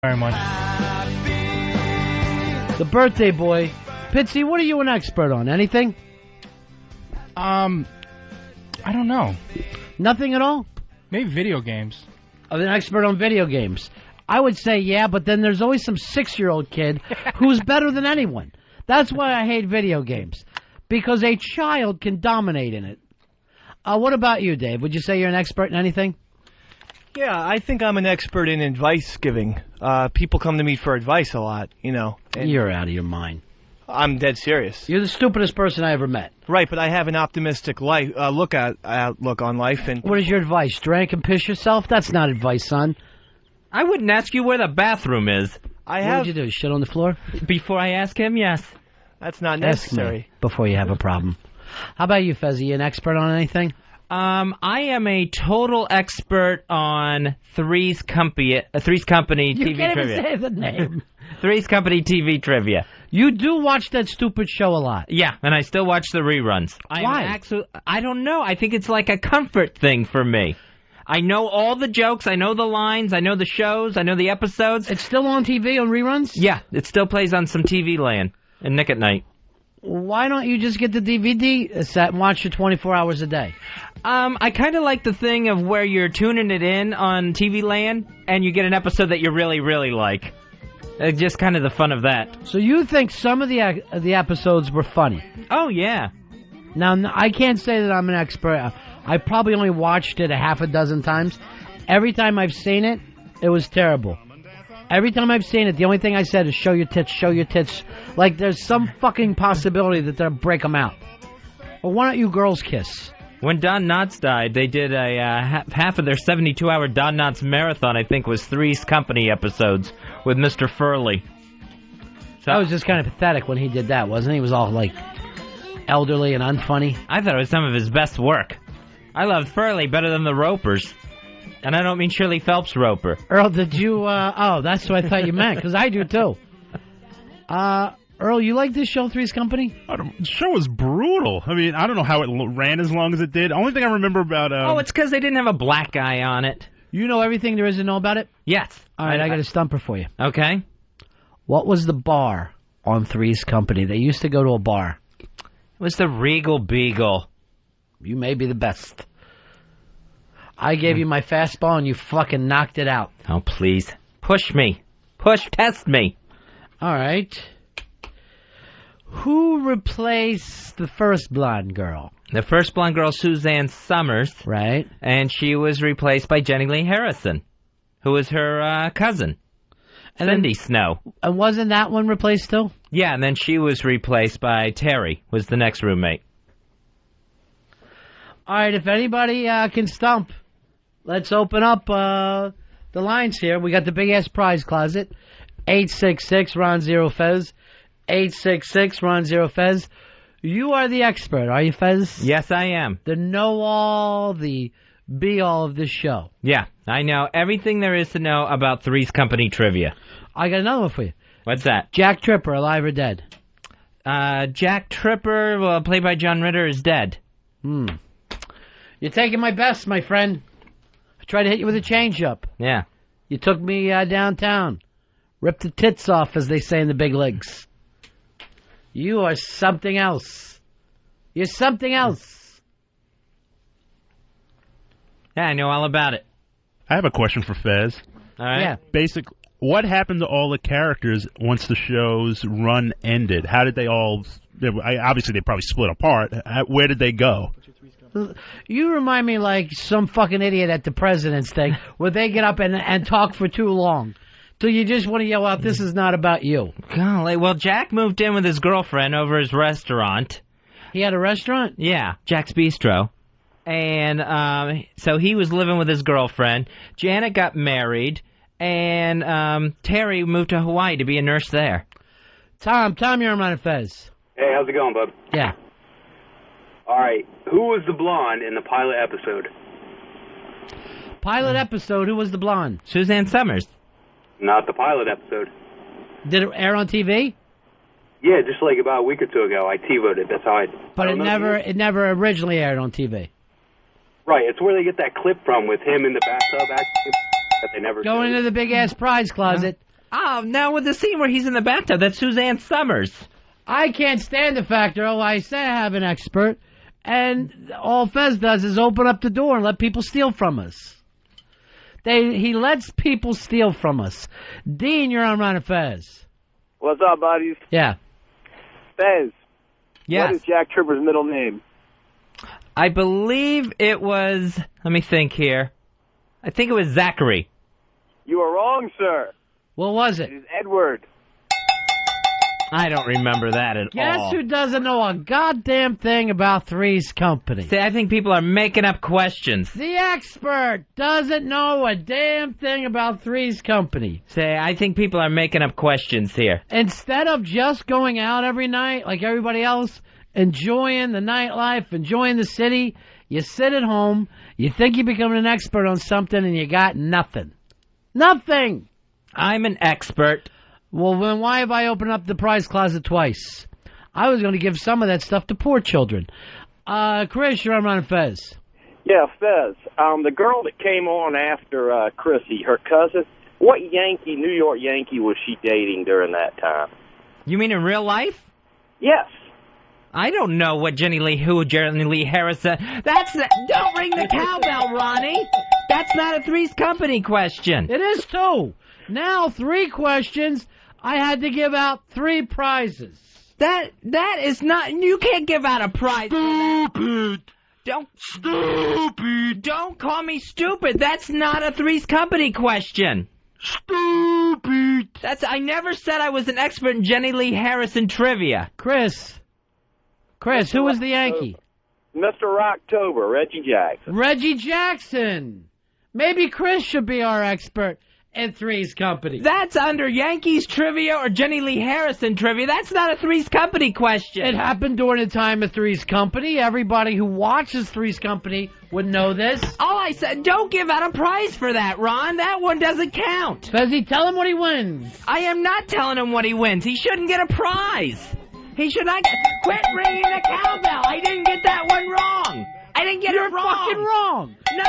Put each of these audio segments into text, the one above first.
Very much. The birthday boy. Pitsy, what are you an expert on? Anything? I don't know. Nothing at all? Maybe video games. I'm an expert on video games. I would say yeah, but then there's always some 6-year-old kid who's better than anyone. That's why I hate video games. Because a child can dominate in it. What about you, Dave? Would you say you're an expert in anything? Yeah, I think I'm an expert in advice giving. People come to me for advice a lot, you know. You're out of your mind. I'm dead serious. You're the stupidest person I ever met. Right, but I have an optimistic outlook on life. And what is your advice? Drink and piss yourself? That's not advice, son. I wouldn't ask you where the bathroom is. What would you do? Shit on the floor? Before I ask him, yes. That's not necessary. Ask me before you have a problem. How about you, Fez? Are you an expert on anything? I am a total expert on Three's Company TV you can't trivia. Even say the name. Three's Company TV trivia. You do watch that stupid show a lot. Yeah, and I still watch the reruns. Why? I don't know. I think it's like a comfort thing for me. I know all the jokes. I know the lines. I know the shows. I know the episodes. It's still on TV on reruns? Yeah, it still plays on some TV land and Nick at Night. Why don't you just get the DVD set and watch it 24 hours a day? I kind of like the thing of where you're tuning it in on TV Land, and you get an episode that you really, really like. Just kind of the fun of that. So you think some of the episodes were funny? Oh, yeah. Now, I can't say that I'm an expert. I probably only watched it a half a dozen times. Every time I've seen it, it was terrible. Every time I've seen it, the only thing I said is show your tits, show your tits. Like there's some fucking possibility that they'll break them out. Well, why don't you girls kiss? When Don Knotts died, they did a half of their 72-hour Don Knotts marathon, I think, was Three's Company episodes with Mr. Furley. So that was just kind of pathetic when he did that, wasn't he? He was all, like, elderly and unfunny. I thought it was some of his best work. I loved Furley better than the Ropers. And I don't mean Shirley Phelps Roper. Earl, did you, oh, that's what I thought you meant, because I do, too. Earl, you like this show, Three's Company? The show was brutal. I mean, I don't know how it ran as long as it did. Only thing I remember about... it's because they didn't have a black guy on it. You know everything there is to know about it? Yes. All right, I got a stumper for you. Okay. What was the bar on Three's Company? They used to go to a bar. It was the Regal Beagle. You may be the best. I gave you my fastball and you fucking knocked it out. Oh, please. Push me. Test me. All right. Who replaced the first blonde girl? The first blonde girl, Suzanne Summers. Right. And she was replaced by Jenny Lee Harrison, who was her cousin, Cindy Snow. And wasn't that one replaced too? Yeah, and then she was replaced by Terry, was the next roommate. All right, if anybody can stump, let's open up the lines here. We got the big-ass prize closet. 866-RON-0-FEZ. 866-RON-0-FEZ. You are the expert, are you, Fez? Yes, I am. The know-all, the be-all of this show. Yeah, I know everything there is to know about Three's Company trivia. I got another one for you. What's that? Jack Tripper, alive or dead? Jack Tripper, played by John Ritter, is dead. You're taking my best, my friend. I tried to hit you with a change-up. Yeah. You took me downtown. Ripped the tits off, as they say in the big leagues. You are something else. You're something else. Yeah, I know all about it. I have a question for Fez. All right. Yeah. Basically, what happened to all the characters once the show's run ended? How did they all... Obviously, they probably split apart. Where did they go? You remind me like some fucking idiot at the President's Day where they get up and talk for too long. So you just want to yell out, this is not about you. Golly, well, Jack moved in with his girlfriend over his restaurant. He had a restaurant? Yeah, Jack's Bistro. And so he was living with his girlfriend. Janet got married, and Terry moved to Hawaii to be a nurse there. Tom, you're on Fez. Hey, how's it going, bub? Yeah. All right, who was the blonde in the pilot episode? Pilot episode, who was the blonde? Suzanne Summers. Not the pilot episode. Did it air on TV? Yeah, just like about a week or two ago. I TiVoed it. That's how I... But it never originally aired on TV. Right, it's where they get that clip from with him in the bathtub acting that they never Going into the big-ass prize closet. Oh, now with the scene where he's in the bathtub, that's Suzanne Summers. I can't stand the fact that, I say I have an expert, and all Fez does is open up the door and let people steal from us. He lets people steal from us. Dean, you're on Ron and Fez. What's up, buddies? Yeah. Fez. Yes. What is Jack Tripper's middle name? I believe it was, let me think here. I think it was Zachary. You are wrong, sir. What was it? It is Edward. I don't remember that at all. Guess who doesn't know a goddamn thing about Three's Company? See, I think people are making up questions. The expert doesn't know a damn thing about Three's Company. Say, I think people are making up questions here. Instead of just going out every night like everybody else, enjoying the nightlife, enjoying the city, you sit at home, you think you're becoming an expert on something, and you got nothing. Nothing! I'm an expert. Well, then why have I opened up the prize closet twice? I was going to give some of that stuff to poor children. Chris, you're on Ron and Fez. Yeah, Fez. The girl that came on after Chrissy, her cousin, what Yankee, New York Yankee, was she dating during that time? You mean in real life? Yes. I don't know what Jenny Lee Harris said. Don't ring the cowbell, Ronnie. That's not a Three's Company question. It is too. Now 3 questions. I had to give out 3 prizes. That is not. You can't give out a prize. Stupid. Don't call me stupid. That's not a Three's Company question. Stupid. I never said I was an expert in Jenny Lee Harrison trivia. Chris, who was the Yankee? Mr. Rocktober, Reggie Jackson. Reggie Jackson. Maybe Chris should be our expert in Three's Company. That's under Yankees trivia or Jenny Lee Harrison trivia. That's not a Three's Company question. It happened during the time of Three's Company. Everybody who watches Three's Company would know this. All I said, don't give out a prize for that, Ron. That one doesn't count. Fezzi, tell him what he wins. I am not telling him what he wins. He shouldn't get a prize. He should not quit ringing the cowbell. I didn't get that one wrong. I didn't get it wrong. You're fucking wrong. No,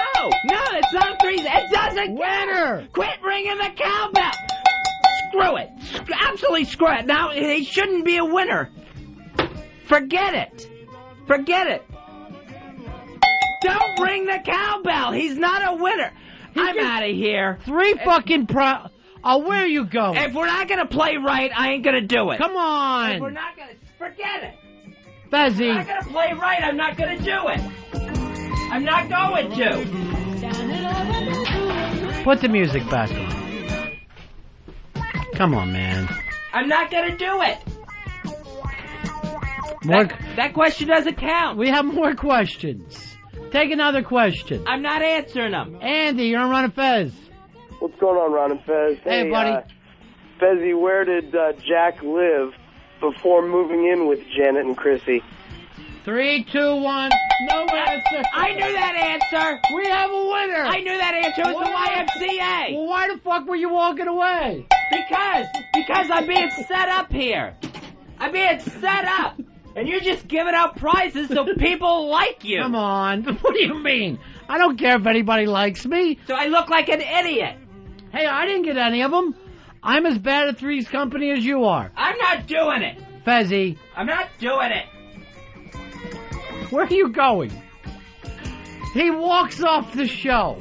it's not Three's. It doesn't Winner. count. Quit ringing the cowbell. Screw it. Absolutely screw it. Now, he shouldn't be a winner. Forget it. Don't ring the cowbell. He's not a winner. I'm out of here. 3 fucking where are you going? If we're not going to play right, I ain't going to do it. Come on. If we're not going to... Forget it. Fezzi. I'm not going to play right. I'm not going to do it. I'm not going to. Put the music back on. Come on, man. I'm not going to do it. That question doesn't count. We have more questions. Take another question. I'm not answering them. Andy, you're on Ron and Fez. What's going on, Ron and Fez? Hey, buddy. Fezzi, where did Jack live before moving in with Janet and Chrissy? 3, 2, 1. No answer. I knew that answer. We have a winner. I knew that answer. It was the YMCA. Well, why the fuck were you walking away? Because I'm being set up here. I'm being set up. And you're just giving out prizes so people like you. Come on. What do you mean? I don't care if anybody likes me. So I look like an idiot. Hey, I didn't get any of them. I'm as bad at Three's Company as you are. I'm not doing it. Fezzi. I'm not doing it. Where are you going? He walks off the show.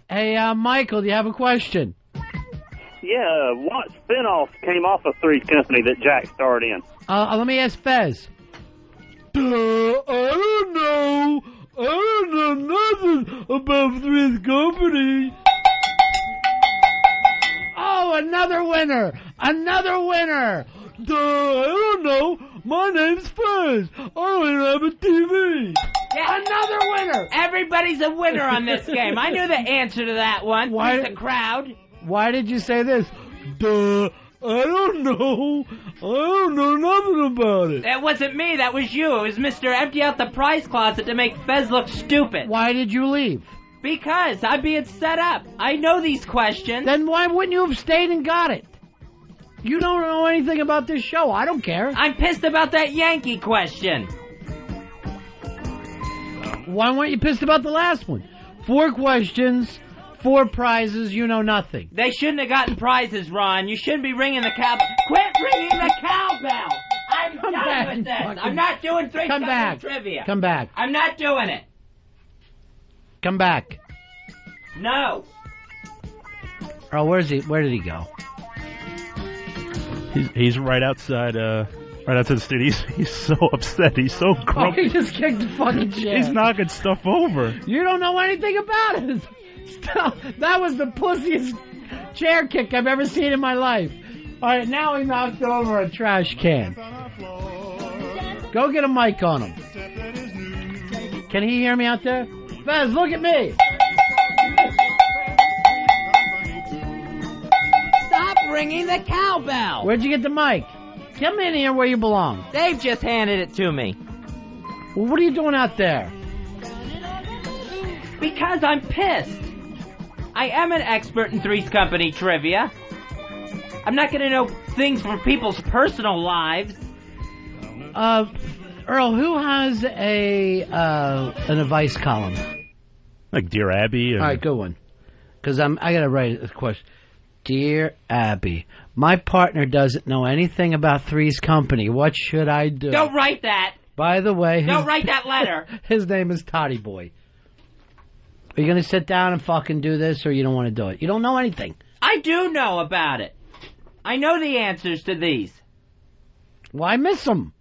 Hey, Michael, do you have a question? Yeah, what spinoff came off of Three's Company that Jack starred in? Let me ask Fez. I don't know. I don't know nothing about Three's Company. Oh, another winner. Another winner. I don't know. My name's Fez. I don't even have a TV. Yeah. Another winner. Everybody's a winner on this game. I knew the answer to that one. Why the crowd? Why did you say this? I don't know. I don't know nothing about it. That wasn't me. That was you. It was Mr. Empty Out the Prize Closet to make Fez look stupid. Why did you leave? Because I'm being set up. I know these questions. Then why wouldn't you have stayed and got it? You don't know anything about this show. I don't care. I'm pissed about that Yankee question. Why weren't you pissed about the last one? 4 questions, 4 prizes. You know nothing. They shouldn't have gotten prizes, Ron. You shouldn't be ringing the cow. Quit ringing the cowbell. I'm done with this. I'm not doing Three's Company trivia. Come back. I'm not doing it. Come back. No. Earl, where is he? Where did he go? He's right outside. Right outside the studio. He's so upset. He's so grumpy. Oh, he just kicked the fucking chair. He's knocking stuff over. You don't know anything about it. Stop. That was the pussiest chair kick I've ever seen in my life. All right, now he knocked over a trash can. Go get a mic on him. Can he hear me out there? Fez, look at me. Stop ringing the cowbell. Where'd you get the mic? Come in here where you belong. Dave just handed it to me. Well, what are you doing out there? Because I'm pissed. I am an expert in Three's Company trivia. I'm not going to know things from people's personal lives. Earl, who has an advice column? Like Dear Abby. All right, good one. Because I got to write a question. Dear Abby, my partner doesn't know anything about Three's Company. What should I do? Don't write that. By the way... Don't write that letter. His name is Toddy Boy. Are you going to sit down and fucking do this, or you don't want to do it? You don't know anything. I do know about it. I know the answers to these. Well, I miss them.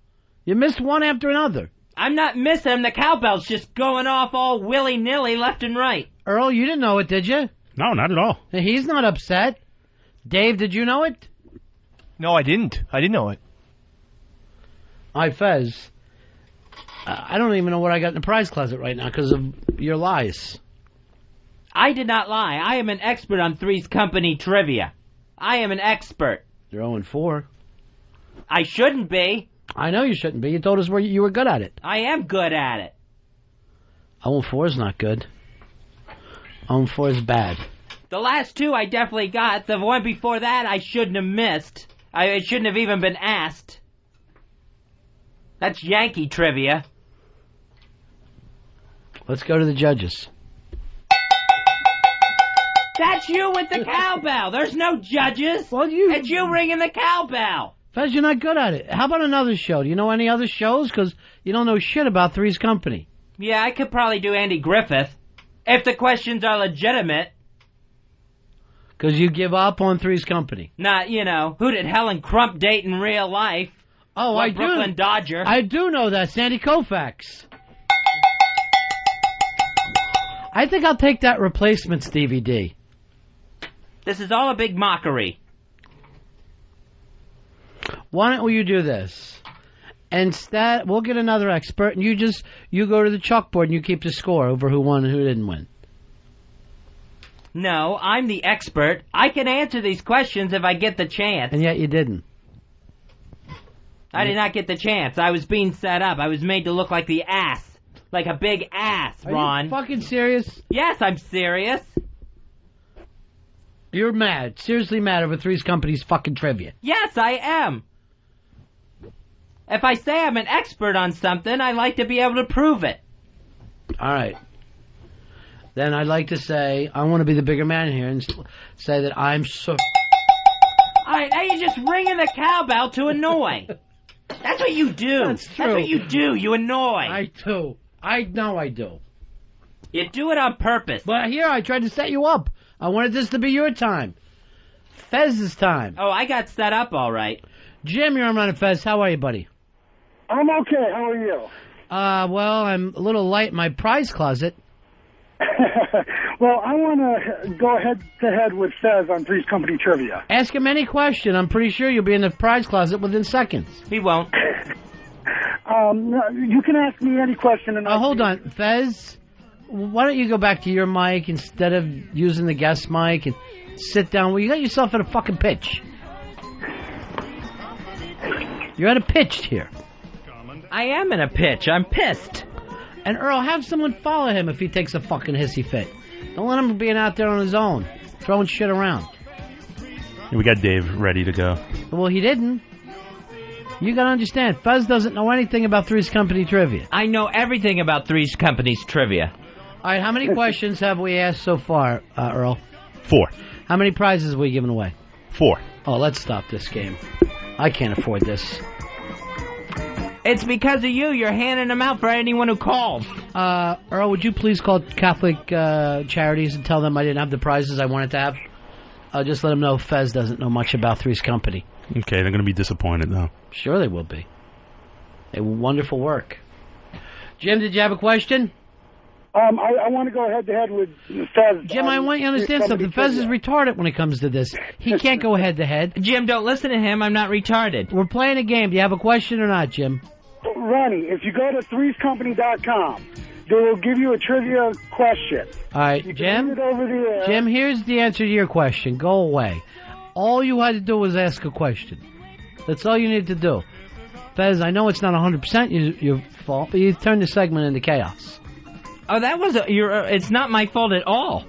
You missed one after another. I'm not missing them. The cowbell's just going off all willy-nilly left and right. Earl, you didn't know it, did you? No, not at all. He's not upset. Dave, did you know it? No, I didn't. I didn't know it. All right, Fez. I don't even know what I got in the prize closet right now because of your lies. I did not lie. I am an expert on Three's Company trivia. I am an expert. You're 0-4. I shouldn't be. I know you shouldn't be. You told us you were good at it. I am good at it. 0-4 is not good. 0-4 is bad. The last 2 I definitely got. The one before that I shouldn't have missed. It shouldn't have even been asked. That's Yankee trivia. Let's go to the judges. That's you with the cowbell. There's no judges. Well, It's you ringing the cowbell. Fez, you're not good at it. How about another show? Do you know any other shows? Because you don't know shit about Three's Company. Yeah, I could probably do Andy Griffith. If the questions are legitimate. Because you give up on Three's Company. Not, who did Helen Crump date in real life? Oh, what I do. Brooklyn Dodger. I do know that. Sandy Koufax. I think I'll take that Replacements DVD. This is all a big mockery. Why don't you do this? Instead, we'll get another expert, and you go to the chalkboard and you keep the score over who won and who didn't win. No, I'm the expert. I can answer these questions if I get the chance. And yet you didn't. I did not get the chance. I was being set up. I was made to look like the ass. Like a big ass, Ron. Are you fucking serious? Yes, I'm serious. You're mad. Seriously mad over Three's Company's fucking trivia. Yes, I am. If I say I'm an expert on something, I like to be able to prove it. All right. Then I'd like to say, I want to be the bigger man here and say that I'm so... All right, now you're just ringing the cowbell to annoy. That's what you do. That's true. That's what you do. You annoy. I do. I know I do. You do it on purpose. But here, I tried to set you up. I wanted this to be your time. Fez's time. Oh, I got set up all right. Jim, you're on Run and Fez. How are you, buddy? I'm okay. How are you? Well, I'm a little light in my prize closet. Well, I want to go head-to-head with Fez on Three's Company trivia. Ask him any question. I'm pretty sure you'll be in the prize closet within seconds. He won't. You can ask me any question. And hold on. Fez, why don't you go back to your mic instead of using the guest mic and sit down? Well, you got yourself at a fucking pitch. You're at a pitch here. I am in a pitch. I'm pissed. And Earl, have someone follow him if he takes a fucking hissy fit. Don't let him being out there on his own, throwing shit around. We got Dave ready to go. Well, he didn't. You gotta understand, Fez doesn't know anything about Three's Company trivia. I know everything about Three's Company's trivia. All right, how many questions have we asked so far, Earl? 4. How many prizes are we giving away? 4. Oh, let's stop this game. I can't afford this. It's because of you. You're handing them out for anyone who calls. Earl, would you please call Catholic Charities and tell them I didn't have the prizes I wanted to have? Just let them know Fez doesn't know much about Three's Company. Okay, they're going to be disappointed, though. Sure they will be. They wonderful work. Jim, did you have a question? I want to go head-to-head with Fez. Jim, I want you to understand something. Fez is retarded when it comes to this. He can't go head-to-head. Jim, don't listen to him. I'm not retarded. We're playing a game. Do you have a question or not, Jim? Ronnie, if you go to threescompany.com, they will give you a trivia question. All right, You Jim. can read it over the air. Jim, here's the answer to your question. Go away. All you had to do was ask a question. That's all you needed to do. Fez, I know it's not 100% your fault, but you turned the segment into chaos. Oh, that was it's not my fault at all.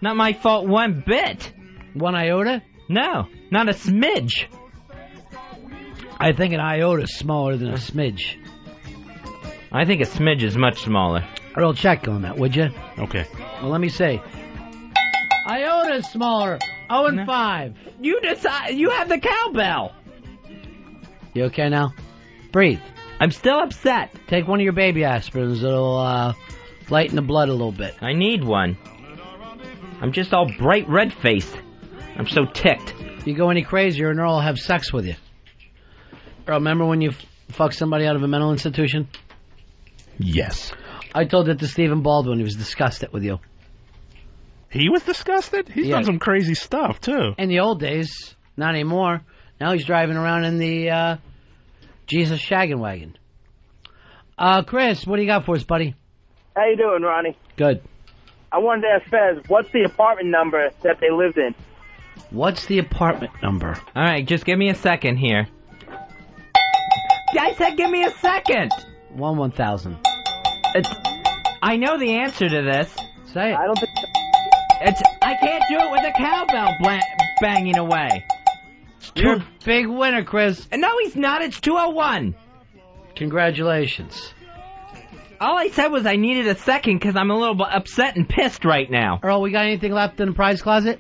Not my fault one bit. 1 iota? No, not a smidge. I think an iota is smaller than a smidge. I think a smidge is much smaller. Earl, check on that, would you? Okay. Well, let me say. Iota is smaller. 0 and 5. You decide. You have the cowbell. You okay now? Breathe. I'm still upset. Take one of your baby aspirins. It'll lighten the blood a little bit. I need one. I'm just all bright red-faced. I'm so ticked. If you go any crazier, and Earl will have sex with you. Earl, remember when you fucked somebody out of a mental institution? Yes. I told that to Stephen Baldwin. He was disgusted with you. He was disgusted? He's done some crazy stuff, too. In the old days. Not anymore. Now he's driving around in the Jesus shaggin' wagon. Chris, what do you got for us, buddy? How you doing, Ronnie? Good. I wanted to ask Fez, what's the apartment number that they lived in? What's the apartment number? All right, just give me a second here. I said give me a second. 1,000. I know the answer to this. Say it. I don't think... I can't do it with a cowbell banging away. You're a big winner, Chris. No, he's not. It's 201. Congratulations. All I said was I needed a second because I'm a little bit upset and pissed right now. Earl, we got anything left in the prize closet?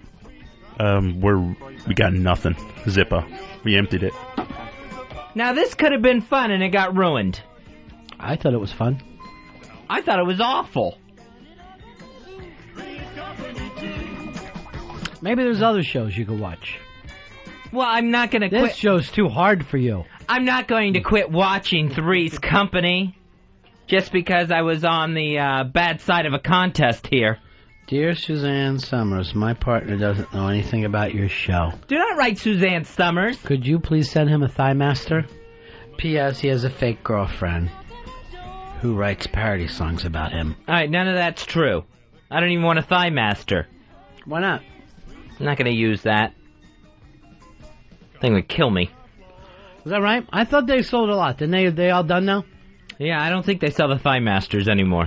We got nothing. Zippo. We emptied it. Now, this could have been fun and it got ruined. I thought it was fun. I thought it was awful. Maybe there's other shows you could watch. Well, I'm not going to quit. This show's too hard for you. I'm not going to quit watching Three's Company just because I was on the bad side of a contest here. Dear Suzanne Summers, my partner doesn't know anything about your show. Do not write Suzanne Summers. Could you please send him a Thigh Master? P.S. He has a fake girlfriend who writes parody songs about him. All right, none of that's true. I don't even want a Thigh Master. Why not? I'm not going to use that. Thing would kill me. Is that right? I thought they sold a lot. Didn't they? Are they all done now? Yeah, I don't think they sell the Thigh Masters anymore.